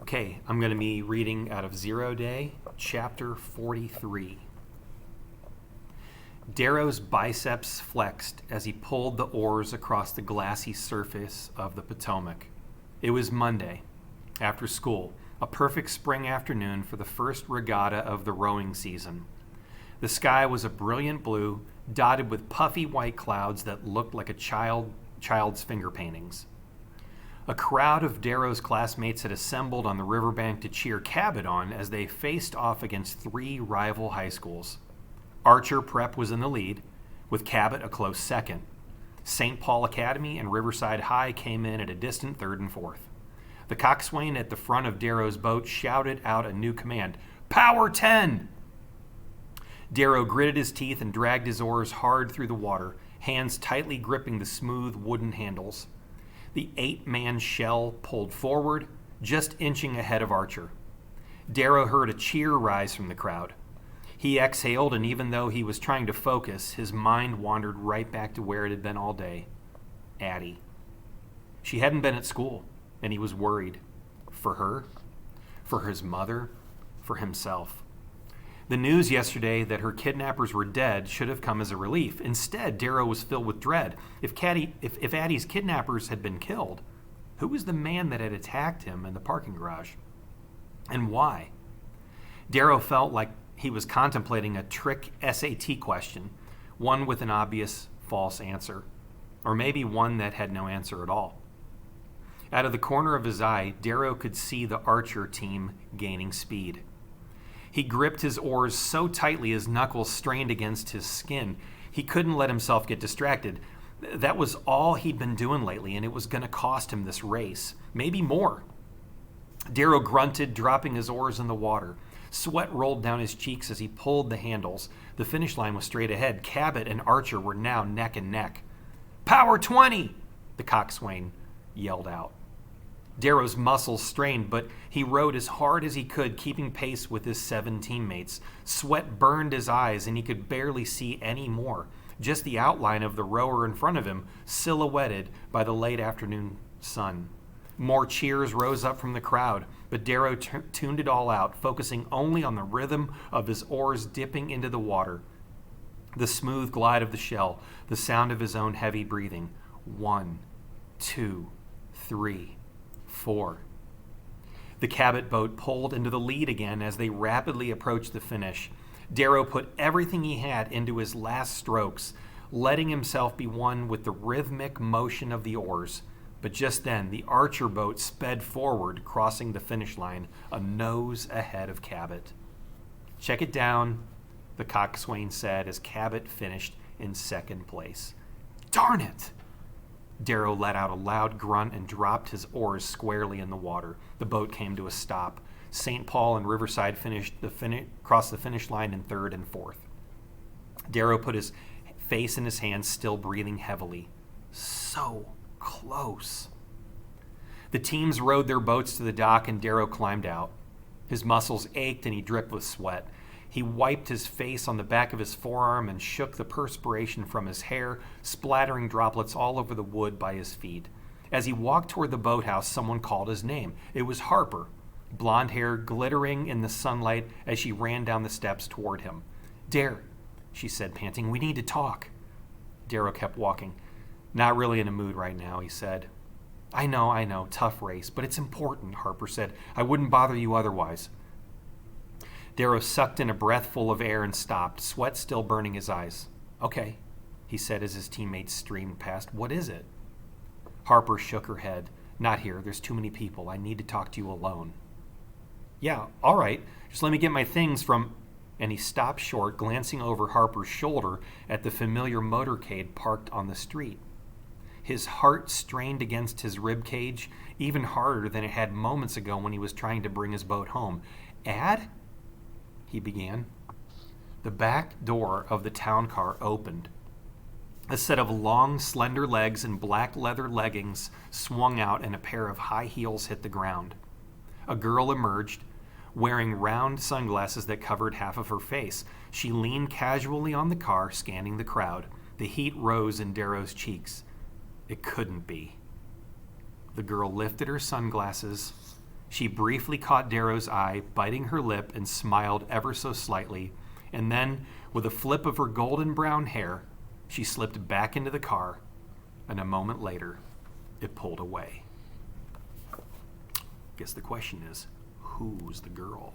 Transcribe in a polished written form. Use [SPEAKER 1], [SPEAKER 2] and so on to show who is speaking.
[SPEAKER 1] Okay, I'm going to be reading out of Zero Day, chapter 43. Darrow's biceps flexed as he pulled the oars across the glassy surface of the Potomac. It was Monday, after school, a perfect spring afternoon for the first regatta of the rowing season. The sky was a brilliant blue, dotted with puffy white clouds that looked like a child's finger paintings. A crowd of Darrow's classmates had assembled on the riverbank to cheer Cabot on as they faced off against three rival high schools. Archer Prep was in the lead, with Cabot a close second. St. Paul Academy and Riverside High came in at a distant third and fourth. The coxswain at the front of Darrow's boat shouted out a new command, "Power 10!" Darrow gritted his teeth and dragged his oars hard through the water, hands tightly gripping the smooth wooden handles. The 8-man shell pulled forward, just inching ahead of Archer. Darrow heard a cheer rise from the crowd. He exhaled, and even though he was trying to focus, his mind wandered right back to where it had been all day. Addie. She hadn't been at school, and he was worried. For her, for his mother, for himself. The news yesterday that her kidnappers were dead should have come as a relief. Instead, Darrow was filled with dread. If Addie's kidnappers had been killed, who was the man that had attacked him in the parking garage? And why? Darrow felt like he was contemplating a trick SAT question, one with an obvious false answer, or maybe one that had no answer at all. Out of the corner of his eye, Darrow could see the Archer team gaining speed. He gripped his oars so tightly his knuckles strained against his skin. He couldn't let himself get distracted. That was all he'd been doing lately, and it was going to cost him this race. Maybe more. Darrow grunted, dropping his oars in the water. Sweat rolled down his cheeks as he pulled the handles. The finish line was straight ahead. Cabot and Archer were now neck and neck. "Power 20!" the coxswain yelled out. Darrow's muscles strained, but he rowed as hard as he could, keeping pace with his 7 teammates. Sweat burned his eyes, and he could barely see any more, just the outline of the rower in front of him, silhouetted by the late afternoon sun. More cheers rose up from the crowd, but Darrow tuned it all out, focusing only on the rhythm of his oars dipping into the water, the smooth glide of the shell, the sound of his own heavy breathing. 1, 2, 3, 4. The Cabot boat pulled into the lead again as they rapidly approached the finish. Darrow put everything he had into his last strokes, letting himself be one with the rhythmic motion of the oars. But just then, the Archer boat sped forward, crossing the finish line, a nose ahead of Cabot. "Check it down," the coxswain said as Cabot finished in second place. "Darn it!" Darrow let out a loud grunt and dropped his oars squarely in the water. The boat came to a stop. St. Paul and Riverside crossed the finish line in third and fourth. Darrow put his face in his hands, still breathing heavily. So close. The teams rowed their boats to the dock, and Darrow climbed out. His muscles ached, and he dripped with sweat. He wiped his face on the back of his forearm and shook the perspiration from his hair, splattering droplets all over the wood by his feet. As he walked toward the boathouse, someone called his name. It was Harper, blonde hair glittering in the sunlight as she ran down the steps toward him. "Dare," she said, panting, "we need to talk." Darrow kept walking. "Not really in a mood right now," he said. I know, tough race, but it's important," Harper said. "I wouldn't bother you otherwise." Darrow sucked in a breathful of air and stopped, sweat still burning his eyes. "Okay," he said as his teammates streamed past. "What is it?" Harper shook her head. "Not here. There's too many people. I need to talk to you alone." "Yeah, all right. Just let me get my things from..." And he stopped short, glancing over Harper's shoulder at the familiar motorcade parked on the street. His heart strained against his rib cage, even harder than it had moments ago when he was trying to bring his boat home. "Ad?" he began. The back door of the town car opened. A set of long, slender legs and black leather leggings swung out, and a pair of high heels hit the ground. A girl emerged, wearing round sunglasses that covered half of her face. She leaned casually on the car, scanning the crowd. The heat rose in Darrow's cheeks. It couldn't be. The girl lifted her sunglasses She briefly caught Darrow's eye, biting her lip, and smiled ever so slightly, and then, with a flip of her golden brown hair, she slipped back into the car, and a moment later, it pulled away. Guess the question is, who's the girl?